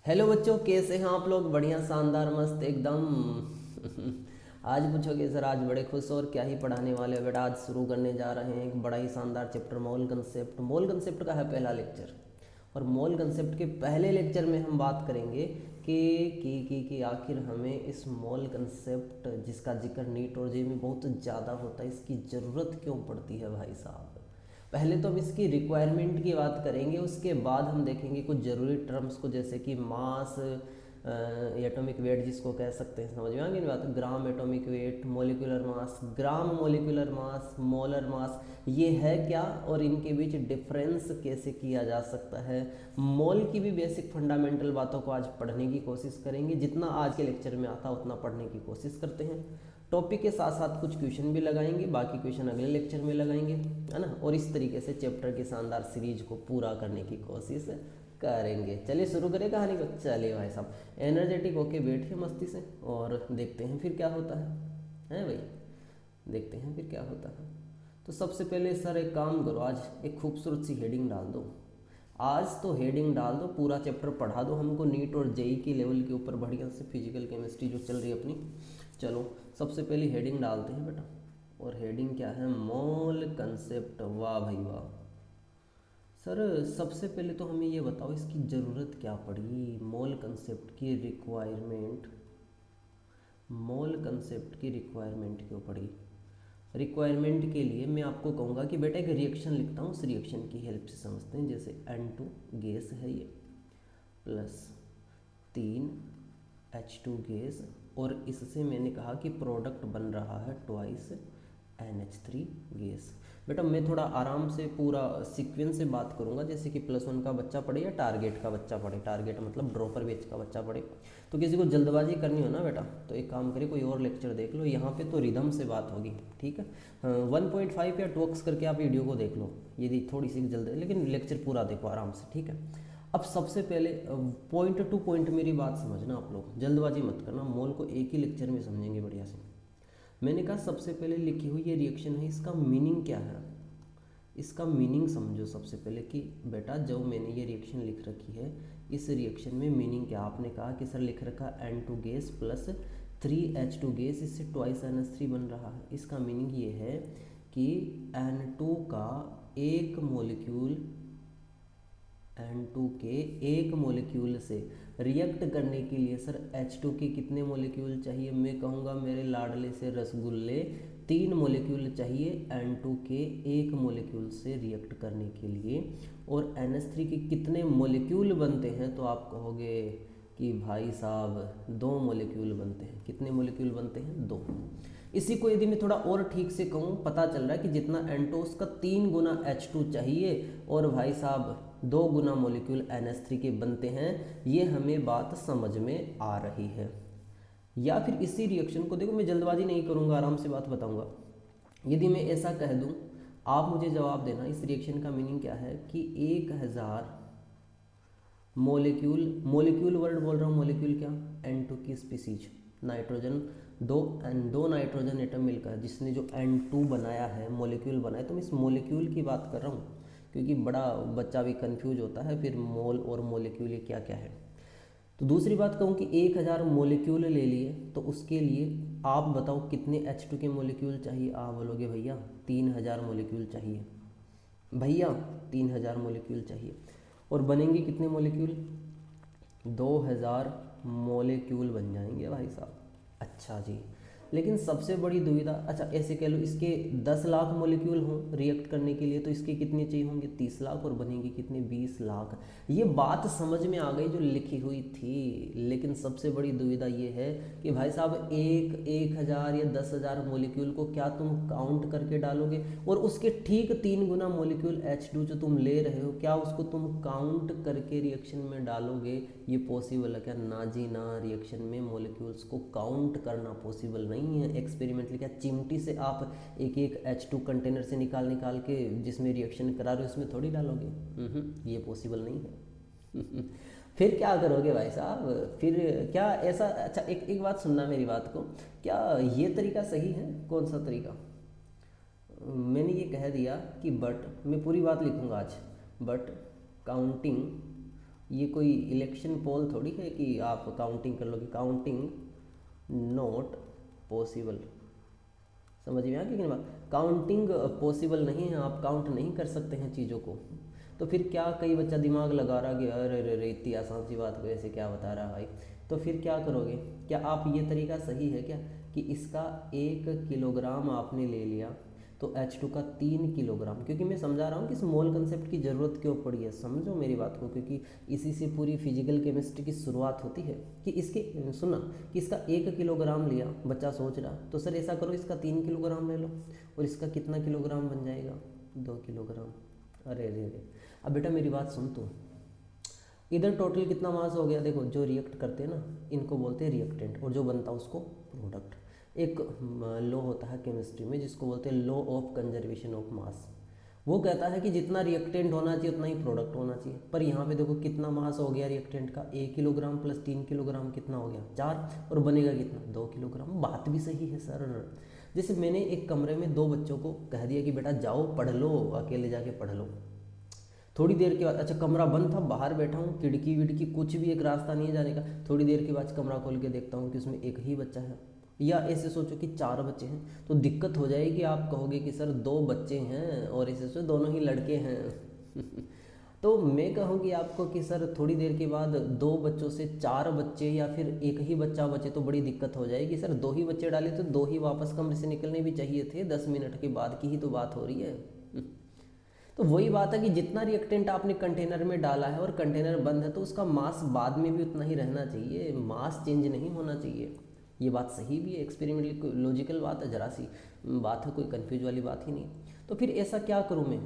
Hello बच्चों, कैसे हैं आप लोग? बढ़िया, शानदार, मस्त एकदम। आज पूछोगे सर आज बड़े खुश हो और क्या ही पढ़ाने वाले हो बेटा। आज शुरू करने जा रहे हैं एक बड़ा ही शानदार चैप्टर, मोल कंसेप्ट। मोल कंसेप्ट का है पहला लेक्चर। और मोल कंसेप्ट के पहले लेक्चर में हम बात करेंगे कि आखिर हमें इस मोल कंसेप्ट जिसका जिक्र नीट और जे में बहुत ज़्यादा होता है, इसकी ज़रूरत क्यों पड़ती है भाई साहब। पहले तो हम इसकी रिक्वायरमेंट की बात करेंगे, उसके बाद हम देखेंगे कुछ ज़रूरी टर्म्स को, जैसे कि मास, एटॉमिक वेट जिसको कह सकते हैं। समझ में आ गई बात? Gram atomic weight, molecular mass, gram molecular mass, molar mass, ये है क्या और इनके बीच डिफरेंस कैसे किया जा सकता है। मोल की भी बेसिक फंडामेंटल बातों को आज पढ़ने की कोशिश करेंगे। जितना आज के लेक्चर में आता उतना पढ़ने की कोशिश करते हैं। टॉपिक के साथ साथ कुछ क्वेश्चन भी लगाएंगे, बाकी क्वेश्चन अगले लेक्चर में लगाएंगे, है ना। और इस तरीके से चैप्टर की शानदार सीरीज को पूरा करने की कोशिश करेंगे। चलिए शुरू करें कहानी को। चलिए भाई साहब, एनर्जेटिक होके बैठिए मस्ती से और देखते हैं फिर क्या होता है भाई, देखते हैं फिर क्या होता है। तो सबसे पहले सर एक काम करो, आज एक खूबसूरत सी हेडिंग डाल दो। आज तो हेडिंग डाल दो, पूरा चैप्टर पढ़ा दो हमको नीट और जेई की लेवल के ऊपर बढ़िया से। फिजिकल केमिस्ट्री जो चल रही है अपनी, चलो सबसे पहले हेडिंग डालते हैं बेटा। और हेडिंग क्या है? मोल कंसेप्ट। वाह भाई वाह। सर सबसे पहले तो हमें ये बताओ इसकी ज़रूरत क्या पड़ी, मोल कंसेप्ट की रिक्वायरमेंट। मोल कंसेप्ट की रिक्वायरमेंट क्यों पड़ी? रिक्वायरमेंट के लिए मैं आपको कहूँगा कि बेटा एक रिएक्शन लिखता हूँ, उस रिएक्शन की हेल्प से समझते हैं। जैसे N2 गैस है ये, प्लस 3 H2 गैस, और इससे मैंने कहा कि प्रोडक्ट बन रहा है ट्वाइस NH3 गैस। बेटा मैं थोड़ा आराम से पूरा सीक्वेंस से बात करूंगा, जैसे कि +1 का बच्चा पढ़े या टारगेट का बच्चा पढ़े। टारगेट मतलब ड्रॉपर बैच का बच्चा पढ़े। तो किसी को जल्दबाजी करनी हो ना बेटा, तो एक काम करे, कोई और लेक्चर देख लो, यहाँ पे तो रिदम से बात होगी, ठीक है। 1.5 या 2x करके आप वीडियो को देख लो, यदि थोड़ी सी जल्द, लेकिन लेक्चर पूरा देखो आराम से, ठीक है। अब सबसे पहले पॉइंट टू पॉइंट मेरी बात समझना आप लोग, जल्दबाजी मत करना। मोल को एक ही लेक्चर में समझेंगे बढ़िया से। मैंने कहा सबसे पहले लिखी हुई ये रिएक्शन है, इसका मीनिंग क्या है, इसका मीनिंग समझो सबसे पहले। कि बेटा जो मैंने ये रिएक्शन लिख रखी है, इस रिएक्शन में मीनिंग क्या? आपने कहा कि सर लिख रखा N2 gas plus 3H2 gas, इससे ट्वाइस NH3 बन रहा है। इसका मीनिंग ये है कि N2 का एक मोलिक्यूल, N2 के एक मोलिक्यूल से रिएक्ट करने के लिए सर H2 के कितने मोलिक्यूल चाहिए? मैं कहूँगा मेरे लाडले से रसगुल्ले, 3 मोलिक्यूल चाहिए N2 के एक मोलिक्यूल से रिएक्ट करने के लिए। और NH3 के कितने मोलिक्यूल बनते हैं? तो आप कहोगे कि भाई साहब 2 मोलिक्यूल बनते हैं। कितने मोलिक्यूल बनते हैं? 2। इसी को यदि मैं थोड़ा और ठीक से कहूँ, पता चल रहा है कि जितना N2 उसका 3 गुना H2 चाहिए, और भाई साहब 2 गुना मोलिक्यूल NH3 के बनते हैं। ये हमें बात समझ में आ रही है। या फिर इसी रिएक्शन को देखो, मैं जल्दबाजी नहीं करूँगा, आराम से बात बताऊँगा। यदि मैं ऐसा कह दूँ, आप मुझे जवाब देना इस रिएक्शन का मीनिंग क्या है। कि 1000 मोलिक्यूल, मोलिक्यूल वर्ड बोल रहा हूँ, मोलिक्यूल क्या? N2 की स्पीसीज, नाइट्रोजन, दो नाइट्रोजन एटम मिलकर जिसने जो N2 बनाया है, मोलिक्यूल बनाया। तो मैं इस मोलिक्यूल की बात कर रहा हूँ, क्योंकि बड़ा बच्चा भी कंफ्यूज होता है फिर मोल और मोलिक्यूल ये क्या क्या है। तो दूसरी बात कहूँ कि 1000 मोलिक्यूल ले लिए, तो उसके लिए आप बताओ कितने H2 के मोलिक्यूल चाहिए? आप बोलोगे भैया 3000 मोलिक्यूल चाहिए, भैया 3000 मोलिक्यूल चाहिए। और बनेंगे कितने मोलिक्यूल? 2000 मोलिक्यूल बन जाएंगे भाई साहब। अच्छा जी, लेकिन सबसे बड़ी दुविधा, अच्छा ऐसे कह लो, इसके 10 लाख मोलिक्यूल हों रिएक्ट करने के लिए, तो इसके कितने चाहिए होंगे? 30 लाख, और बनेंगे कितने? 20 लाख। ये बात समझ में आ गई जो लिखी हुई थी। लेकिन सबसे बड़ी दुविधा ये है कि भाई साहब 1000 या 10,000 मोलिक्यूल को क्या तुम काउंट करके डालोगे? और उसके ठीक 3 गुना मोलिक्यूल H2 जो तुम ले रहे हो, क्या उसको तुम काउंट करके रिएक्शन में डालोगे? ये पॉसिबल है क्या? ना जी ना, रिएक्शन में मोलिक्यूल्स को काउंट करना पॉसिबल नहीं है। एक्सपेरिमेंटली क्या चिमटी से आप एक एक H2 कंटेनर से निकाल निकाल के जिसमें रिएक्शन करा रहे हो उसमें थोड़ी डालोगे? ये पॉसिबल नहीं है। फिर क्या करोगे भाई साहब? फिर क्या ऐसा, अच्छा एक बात सुनना मेरी बात को, क्या ये तरीका सही है? कौन सा तरीका? मैंने ये कह दिया कि बट, मैं पूरी बात लिखूंगा आज, बट काउंटिंग ये कोई इलेक्शन पोल थोड़ी है कि आप काउंटिंग कर लोगे, काउंटिंग नॉट पॉसिबल। समझ में आ गई कि बात, काउंटिंग पॉसिबल नहीं है, आप काउंट नहीं कर सकते हैं चीज़ों को। तो फिर क्या, कई बच्चा दिमाग लगा रहा कि अरे रे रे इतनी आसान सी बात को ऐसे क्या बता रहा है भाई, तो फिर क्या करोगे, क्या आप ये तरीका सही है क्या कि इसका 1 किलोग्राम आपने ले लिया तो H2 का 3 किलोग्राम, क्योंकि मैं समझा रहा हूँ कि इस मोल कंसेप्ट की ज़रूरत क्यों पड़ी है, समझो मेरी बात को, क्योंकि इसी से पूरी फिजिकल केमिस्ट्री की शुरुआत होती है। कि इसके सुना कि इसका 1 किलोग्राम लिया, बच्चा सोच रहा तो सर ऐसा करो इसका 3 किलोग्राम ले लो, और इसका कितना किलोग्राम बन जाएगा, 2 किलोग्राम। अरे अरे अरे, अब बेटा मेरी बात सुन तू, इधर टोटल कितना मास हो गया, देखो जो रिएक्ट करते हैं ना इनको बोलते हैं रिएक्टेंट, और जो बनता है उसको प्रोडक्ट। एक लॉ होता है केमिस्ट्री में जिसको बोलते हैं law of conservation of mass, वो कहता है कि जितना रिएक्टेंट होना चाहिए उतना ही प्रोडक्ट होना चाहिए। पर यहाँ पे देखो कितना मास हो गया रिएक्टेंट का, 1 किलोग्राम प्लस 3 किलोग्राम कितना हो गया, 4, और बनेगा कितना, 2 किलोग्राम। बात भी सही है सर। जैसे मैंने एक कमरे में 2 बच्चों को कह दिया कि बेटा जाओ पढ़ लो, अकेले जाके पढ़ लो, थोड़ी देर के बाद, अच्छा कमरा बंद था, बाहर बैठा हूँ, खिड़की विड़की कुछ भी एक रास्ता नहीं है जाने का, थोड़ी देर के बाद कमरा खोल के देखता हूँ कि उसमें एक ही बच्चा है, या ऐसे सोचो कि 4 बच्चे हैं, तो दिक्कत हो जाएगी, आप कहोगे कि सर 2 बच्चे हैं और ऐसे सोचो दोनों ही लड़के हैं तो मैं कहूँगी आपको कि सर थोड़ी देर के बाद 2 बच्चों से 4 बच्चे या फिर एक ही बच्चा बचे तो बड़ी दिक्कत हो जाएगी। सर 2 ही बच्चे डाले तो 2 ही वापस कमरे से निकलने भी चाहिए थे, 10 मिनट के बाद की ही तो बात हो रही है तो वही बात है कि जितना रिएक्टेंट आपने कंटेनर में डाला है और कंटेनर बंद है तो उसका मास बाद में भी उतना ही रहना चाहिए, मास चेंज नहीं होना चाहिए। ये बात सही भी है, एक्सपेरिमेंटल लॉजिकल बात है, जरा सी बात है, कोई कंफ्यूज वाली बात ही नहीं। तो फिर ऐसा क्या करूँ मैं,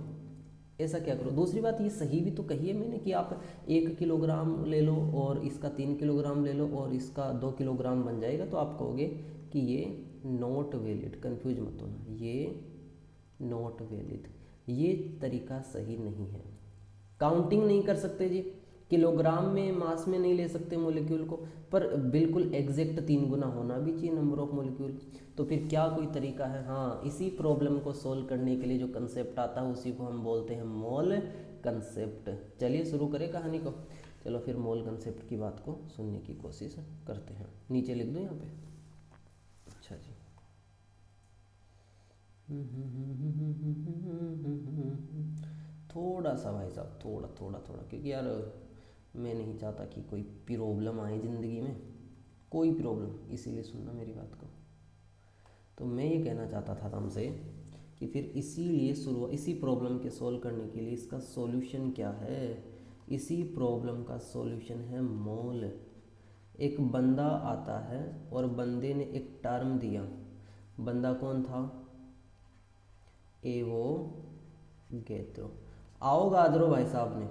ऐसा क्या करो। दूसरी बात ये सही भी तो कही है मैंने कि आप 1 किलोग्राम ले लो और इसका 3 किलोग्राम ले लो और इसका 2 किलोग्राम बन जाएगा, तो आप कहोगे कि ये नॉट वैलिड, कन्फ्यूज मत होना, ये नॉट वैलिड, ये तरीका सही नहीं है। काउंटिंग नहीं कर सकते जी, किलोग्राम में मास में नहीं ले सकते मॉलिक्यूल को, पर बिल्कुल एग्जैक्ट 3 गुना होना भी चाहिए नंबर ऑफ मॉलिक्यूल। तो फिर क्या कोई तरीका है, हाँ इसी प्रॉब्लम को सोल्व करने के लिए जो कंसेप्ट आता है उसी को हम बोलते हैं मोल कंसेप्ट। चलिए शुरू करें कहानी को, चलो फिर मोल कंसेप्ट की बात को सुनने की कोशिश करते हैं। नीचे लिख दो यहाँ पे, अच्छा जी। थोड़ा सा भाई साहब, थोड़ा थोड़ा थोड़ा, क्योंकि यार मैं नहीं चाहता कि कोई प्रॉब्लम आए ज़िंदगी में, कोई प्रॉब्लम, इसीलिए सुनना मेरी बात को। तो मैं ये कहना चाहता था तुमसे कि फिर इसीलिए शुरू, इसी प्रॉब्लम के सॉल्व करने के लिए इसका सॉल्यूशन क्या है, इसी प्रॉब्लम का सॉल्यूशन है मोल। एक बंदा आता है और बंदे ने एक टर्म दिया, बंदा कौन था, एवोगैद्रो, आओगाद्रो भाई साहब ने,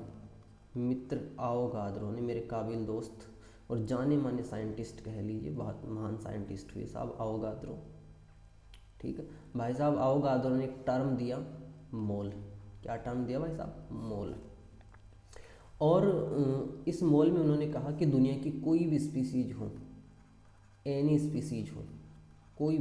मित्र आओगाद्रो ने, मेरे काबिल दोस्त और जाने माने साइंटिस्ट कह लीजिए, बहुत महान साइंटिस्ट हुए साहब आओगाद्रो, ठीक है भाई साहब। आओगाद्रो ने एक टर्म दिया मोल, क्या टर्म दिया भाई साहब, मोल। और इस मोल में उन्होंने कहा कि दुनिया की कोई भी स्पीसीज हो, एनी स्पीसीज हो, कोई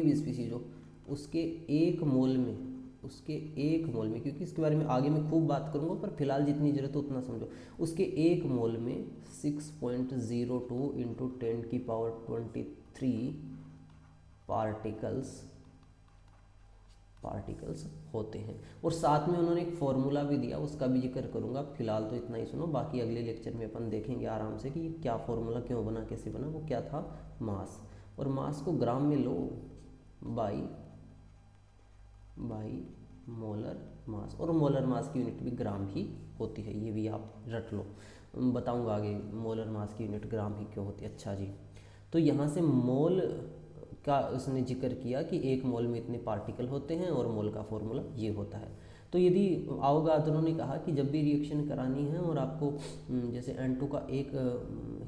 भी स्पीसीज हो, उसके 1 मोल में, उसके 1 मोल में, क्योंकि इसके बारे में आगे मैं खूब बात करूंगा पर फिलहाल जितनी जरूरत है उतना समझो, उसके 1 मोल में 6.02 इंटू 10⁻23 पार्टिकल्स होते हैं। और साथ में उन्होंने एक फॉर्मूला भी दिया, उसका भी जिक्र करूंगा, फिलहाल तो इतना ही सुनो, बाकी अगले लेक्चर में अपन देखेंगे आराम से कि ये क्या फॉर्मूला, क्यों बना, कैसे बना, वो क्या था, मास। और मास को ग्राम में लो, बाई मोलर मास, और मोलर मास की यूनिट भी ग्राम ही होती है, ये भी आप रट लो, बताऊंगा आगे मोलर मास की यूनिट ग्राम ही क्यों होती है। अच्छा जी, तो यहाँ से मोल का उसने जिक्र किया कि 1 मोल में इतने पार्टिकल होते हैं और मोल का फॉर्मूला ये होता है। तो यदि आओगाद्रो ने कहा कि जब भी रिएक्शन करानी है और आपको जैसे N2 का एक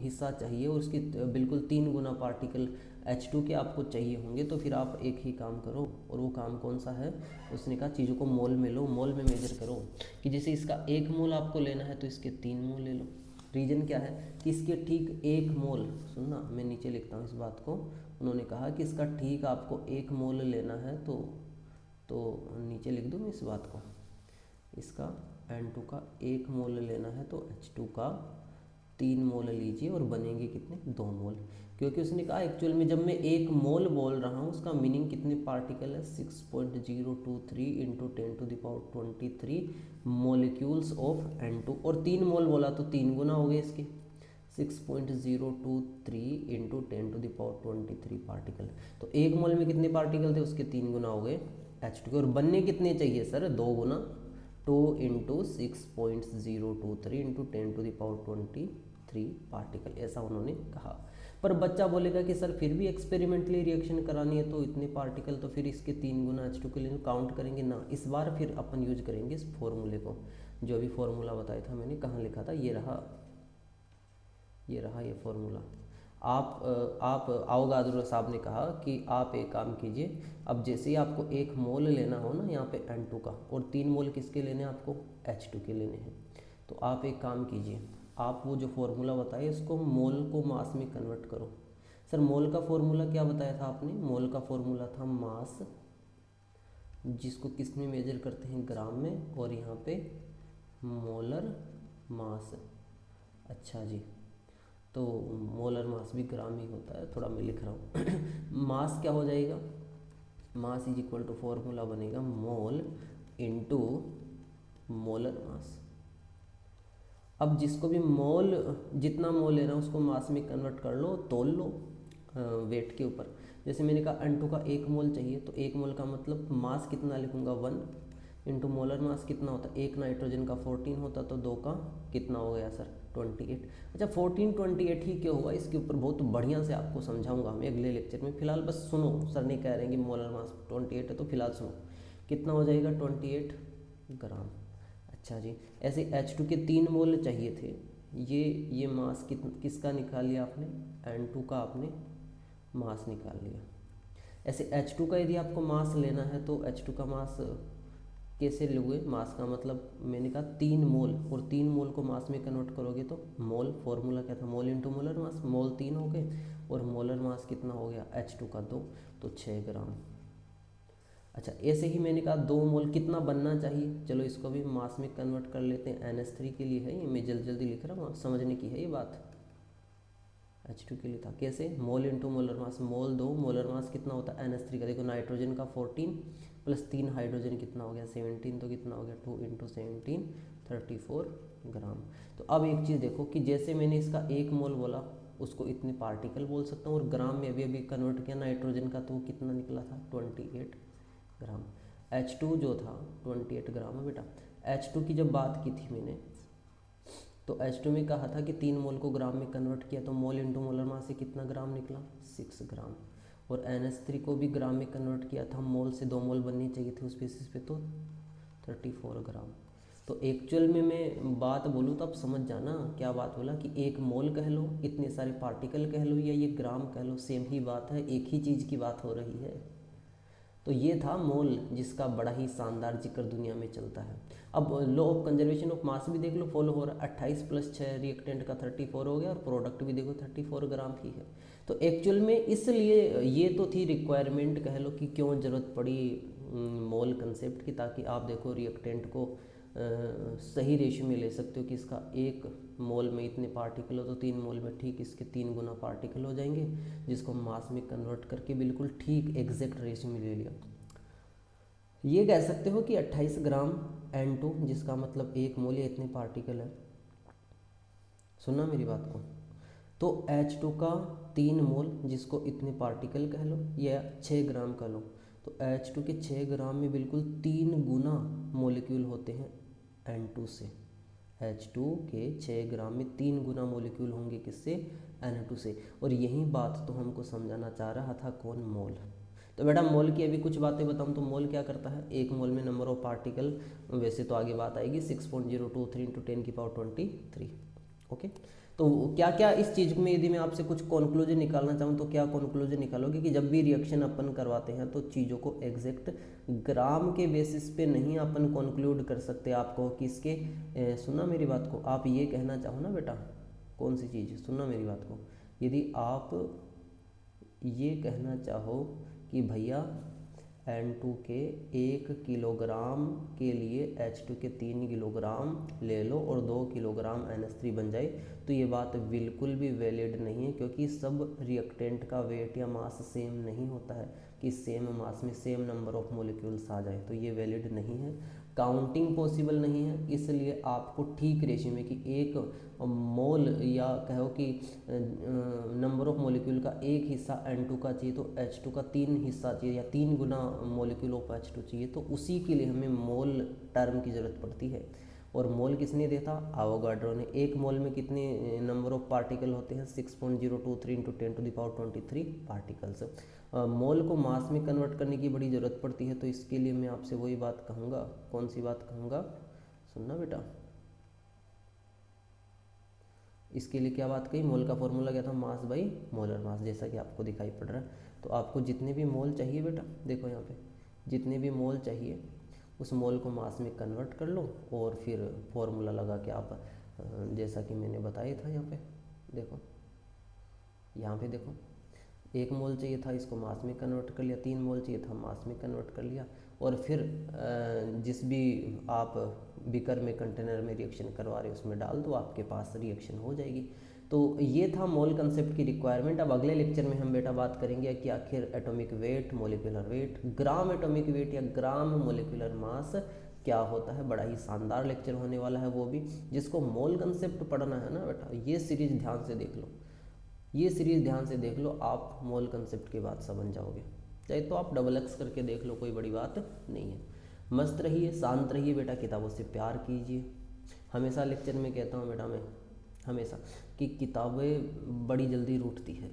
हिस्सा चाहिए और उसकी बिल्कुल 3 गुना पार्टिकल H2 के आपको चाहिए होंगे, तो फिर आप एक ही काम करो, और वो काम कौन सा है, उसने कहा चीज़ों को मोल में लो, मोल में मेजर करो, कि जैसे इसका 1 मोल आपको लेना है तो इसके 3 मोल ले लो। रीजन क्या है कि इसके ठीक 1 मोल, सुनना मैं नीचे लिखता हूँ इस बात को, उन्होंने कहा कि इसका ठीक आपको 1 मोल लेना है तो नीचे लिख दूँ मैं इस बात को, इसका N2 का 1 मोल लेना है तो H2 का 3 मोल लीजिए और बनेंगे कितने 2 मोल, क्योंकि उसने कहा एक्चुअल में जब मैं 1 मोल बोल रहा हूँ उसका मीनिंग कितने पार्टिकल है 6.023 इंटू 10⁻23 मोलिक्यूल्स ऑफ N2, और 3 मोल बोला तो 3 गुना हो गए इसके 6.023 इंटू 10⁻23 पार्टिकल। तो 1 मोल में कितने पार्टिकल थे उसके 3 गुना हो गए H2 के, और बनने कितने चाहिए सर 2 गुना 2 इंटू 6.023 इंटू 10⁻23 पार्टिकल, ऐसा उन्होंने कहा। पर बच्चा बोलेगा कि सर फिर भी एक्सपेरिमेंटली रिएक्शन करानी है तो इतने पार्टिकल तो फिर इसके 3 गुना H2 के लिए काउंट करेंगे ना, इस बार फिर अपन यूज करेंगे इस फॉर्मूले को, जो अभी फॉर्मूला बताया था मैंने, कहाँ लिखा था, ये रहा ये फॉर्मूला। आप अवोगाद्रो साहब ने कहा कि आप एक काम कीजिए, अब जैसे ही आपको 1 मोल लेना हो ना यहाँ पे N2 का, और 3 मोल किसके लेने हैं आपको H2 के लेने हैं, तो आप एक काम कीजिए, आप वो जो फॉर्मूला बताइए इसको मोल को मास में कन्वर्ट करो। सर मोल का फॉर्मूला क्या बताया था आपने, मोल का फॉर्मूला था मास, जिसको किस में मेजर करते हैं ग्राम में, और यहाँ पे मोलर मास। अच्छा जी, तो मोलर मास भी ग्राम ही होता है, थोड़ा मैं लिख रहा हूँ मास क्या हो जाएगा, mass is equal to formula बनेगा मोल इनटू मोलर मास। अब जिसको भी मोल, जितना मोल लेना है उसको मास में कन्वर्ट कर लो, तोल लो वेट के ऊपर। जैसे मैंने कहा N2 का 1 मोल चाहिए, तो 1 मोल का मतलब मास कितना लिखूंगा 1 इंटू मोलर मास कितना होता है, 1 नाइट्रोजन का 14 होता, तो 2 का कितना हो गया सर 28। अच्छा 14 28 ही क्यों हुआ, इसके ऊपर बहुत बढ़िया से आपको समझाऊंगा मैं अगले लेक्चर में, फिलहाल बस सुनो, सर नहीं कह रहे हैं कि मोलर मास 28 है तो फिलहाल सुनो कितना हो जाएगा 28 ग्राम। अच्छा जी, ऐसे H2 के 3 मोल चाहिए थे, ये मास किसका निकाल लिया आपने, N2 का आपने मास निकाल लिया। ऐसे H2 का यदि आपको मास लेना है तो H2 का मास कैसे लोगे, मास का मतलब मैंने कहा 3 मोल, और 3 मोल को मास में कन्वर्ट करोगे तो मोल, फॉर्मूला क्या था मोल इंटू मोलर मास, मोल 3 हो गए और मोलर मास कितना हो गया H2 का 2, तो 6 ग्राम। अच्छा ऐसे ही मैंने कहा 2 मोल कितना बनना चाहिए, चलो इसको भी मास में कन्वर्ट कर लेते हैं, NH3 के लिए है ये, मैं जल्दी जल्दी लिख रहा हूँ, समझने की है ये बात। H2 के लिए था कैसे, मोल इंटू मोलर मास, मोल 2, मोलर मास कितना होता है NH3 का, देखो नाइट्रोजन का 14 प्लस 3 हाइड्रोजन कितना हो गया 17, तो कितना हो गया 2 इंटू 17 34 ग्राम। तो अब एक चीज़ देखो कि जैसे मैंने इसका 1 मोल बोला उसको इतने पार्टिकल बोल सकता हूँ, और ग्राम में अभी अभी कन्वर्ट किया नाइट्रोजन का, तो कितना निकला था 28 ग्राम। H2 जो था 28 ग्राम है बेटा। H2 की जब बात की थी मैंने, तो H2 में कहा था कि 3 मोल को ग्राम में कन्वर्ट किया, तो मोल इंटू मोलर मास से कितना ग्राम निकला 6 ग्राम, और NH3 को भी ग्राम में कन्वर्ट किया था, मोल से 2 मोल बननी चाहिए थी उस बेसिस पे, तो 34 ग्राम। तो एक्चुअल में मैं बात बोलूँ तो आप समझ जाना क्या बात बोला, कि 1 मोल कह लो, इतने सारे पार्टिकल कह लो, या ये ग्राम कह लो, सेम ही बात है, एक ही चीज़ की बात हो रही है। तो ये था मोल, जिसका बड़ा ही शानदार जिक्र दुनिया में चलता है। अब law of conservation of mass भी देख लो फॉलो हो रहा है, 28 प्लस 6 रिएक्टेंट का 34 हो गया, और प्रोडक्ट भी देखो 34 ग्राम ही है। तो एक्चुअल में इसलिए ये तो थी रिक्वायरमेंट कह लो कि क्यों ज़रूरत पड़ी मोल कंसेप्ट की, ताकि आप देखो रिएक्टेंट को सही रेशियो में ले सकते हो कि इसका 1 मोल में इतने पार्टिकल हो तो 3 मोल में ठीक इसके 3 गुना पार्टिकल हो जाएंगे, जिसको मास में कन्वर्ट करके बिल्कुल ठीक एग्जैक्ट रेशियो में ले लिया। ये कह सकते हो कि 28 ग्राम N2, जिसका मतलब 1 मोल या इतने पार्टिकल है, सुनना मेरी बात को, तो H2 का 3 मोल जिसको इतने पार्टिकल कह लो या 6 ग्राम कह लो, तो H2 के 6 ग्राम में बिल्कुल 3 गुना मोलिक्यूल होते हैं N2 से। H2 के 6 ग्राम में 3 गुना मोलिक्यूल होंगे किससे, N2 से। और यही बात तो हमको समझाना चाह रहा था कौन, मोल। तो बेटा मोल की अभी कुछ बातें बताऊं तो मोल क्या करता है, 1 मोल में नंबर ऑफ पार्टिकल, वैसे तो आगे बात आएगी, 6.023 इंटू 10⁻23। ओके, तो क्या क्या इस चीज़ में यदि मैं आपसे कुछ कंक्लूजन निकालना चाहूँ तो क्या कंक्लूजन निकालोगे, कि जब भी रिएक्शन अपन करवाते हैं तो चीज़ों को एग्जैक्ट ग्राम के बेसिस पे नहीं अपन कंक्लूड कर सकते। आपको कि इसके सुनना मेरी बात को, आप ये कहना चाहो ना बेटा, कौन सी चीज़, सुनना मेरी बात को, यदि आप ये कहना चाहो कि भैया N2 के 1 किलोग्राम के लिए H2 के 3 किलोग्राम ले लो और 2 किलोग्राम NH3 बन जाए, तो ये बात बिल्कुल भी वैलिड नहीं है, क्योंकि सब रिएक्टेंट का वेट या मास सेम नहीं होता है कि सेम मास में सेम नंबर ऑफ मोलिक्यूल्स आ जाए, तो ये वैलिड नहीं है, काउंटिंग पॉसिबल नहीं है। इसलिए आपको ठीक रेशियो में कि एक मोल या कहो कि नंबर ऑफ मोलिक्यूल का एक हिस्सा N2 का चाहिए तो H2 का 3 हिस्सा चाहिए या 3 गुना मोलिक्यूल ऑफ H2 चाहिए, तो उसी के लिए हमें मोल टर्म की ज़रूरत पड़ती है। और मोल किसने दिया था? आवोगाड्रो ने। एक मोल में कितने नंबर ऑफ पार्टिकल होते हैं? 6.023 × 10⁻23 पार्टिकल्स। मोल को मास में कन्वर्ट करने की बड़ी ज़रूरत पड़ती है, तो इसके लिए मैं आपसे वही बात कहूँगा। कौन सी बात कहूँगा? सुनना बेटा, इसके लिए क्या बात कही? मोल का फॉर्मूला क्या था? मास बाई मोलर मास, जैसा कि आपको दिखाई पड़ रहा है। तो आपको जितने भी मोल चाहिए बेटा, देखो यहाँ पे जितने भी मोल चाहिए उस मोल को मास में कन्वर्ट कर लो और फिर फॉर्मूला लगा के आप जैसा कि मैंने बताया था यहाँ पे देखो, यहाँ पे देखो 1 मोल चाहिए था, इसको मास में कन्वर्ट कर लिया, 3 मोल चाहिए था, मास में कन्वर्ट कर लिया, और फिर जिस भी आप बीकर में कंटेनर में रिएक्शन करवा रहे हो उसमें डाल दो, आपके पास रिएक्शन हो जाएगी। तो ये था मोल कंसेप्ट की रिक्वायरमेंट। अब अगले लेक्चर में हम बेटा बात करेंगे कि आखिर atomic weight, molecular weight, gram atomic weight या ग्राम मोलिकुलर मास क्या होता है। बड़ा ही शानदार लेक्चर होने वाला है, वो भी जिसको मोल कंसेप्ट पढ़ना है ना बेटा, ये सीरीज ध्यान से देख लो, ये सीरीज़ ध्यान से देख लो, आप मोल कंसेप्ट की बात समझ जाओगे। चाहे तो आप XX करके देख लो, कोई बड़ी बात नहीं है। मस्त रहिए, शांत रहिए बेटा, किताबों से प्यार कीजिए। हमेशा लेक्चर में कहता हूँ बेटा मैं हमेशा कि किताबें बड़ी जल्दी रूठती है,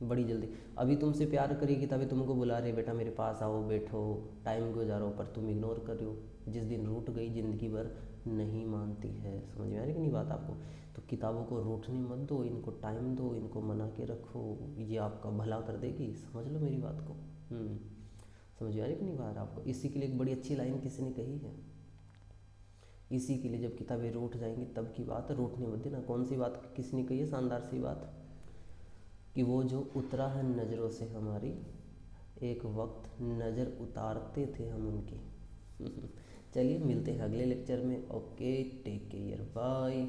बड़ी जल्दी। अभी तुमसे प्यार करी किताबें, तुमको बुला रहे बेटा मेरे पास आओ, बैठो, टाइम गुजारो, पर तुम इग्नोर कर रहे हो। जिस दिन रूठ गई ज़िंदगी भर नहीं मानती है। समझ में आ रही कि नहीं बात आपको? तो किताबों को रूठने मत दो, इनको टाइम दो, इनको मना के रखो, ये आपका भला कर देगी। समझ लो मेरी बात को। समझ में आ रही कि नहीं बात आपको? इसी के लिए एक बड़ी अच्छी लाइन किसी ने कही है, इसी के लिए जब किताबें रूठ जाएंगी तब की बात, रूठने मत देना। कौन सी बात किसने कही है? शानदार सी बात कि वो जो उतरा है नज़रों से हमारी, एक वक्त नज़र उतारते थे हम उनकी। चलिए मिलते हैं अगले लेक्चर में। Okay, take care, bye.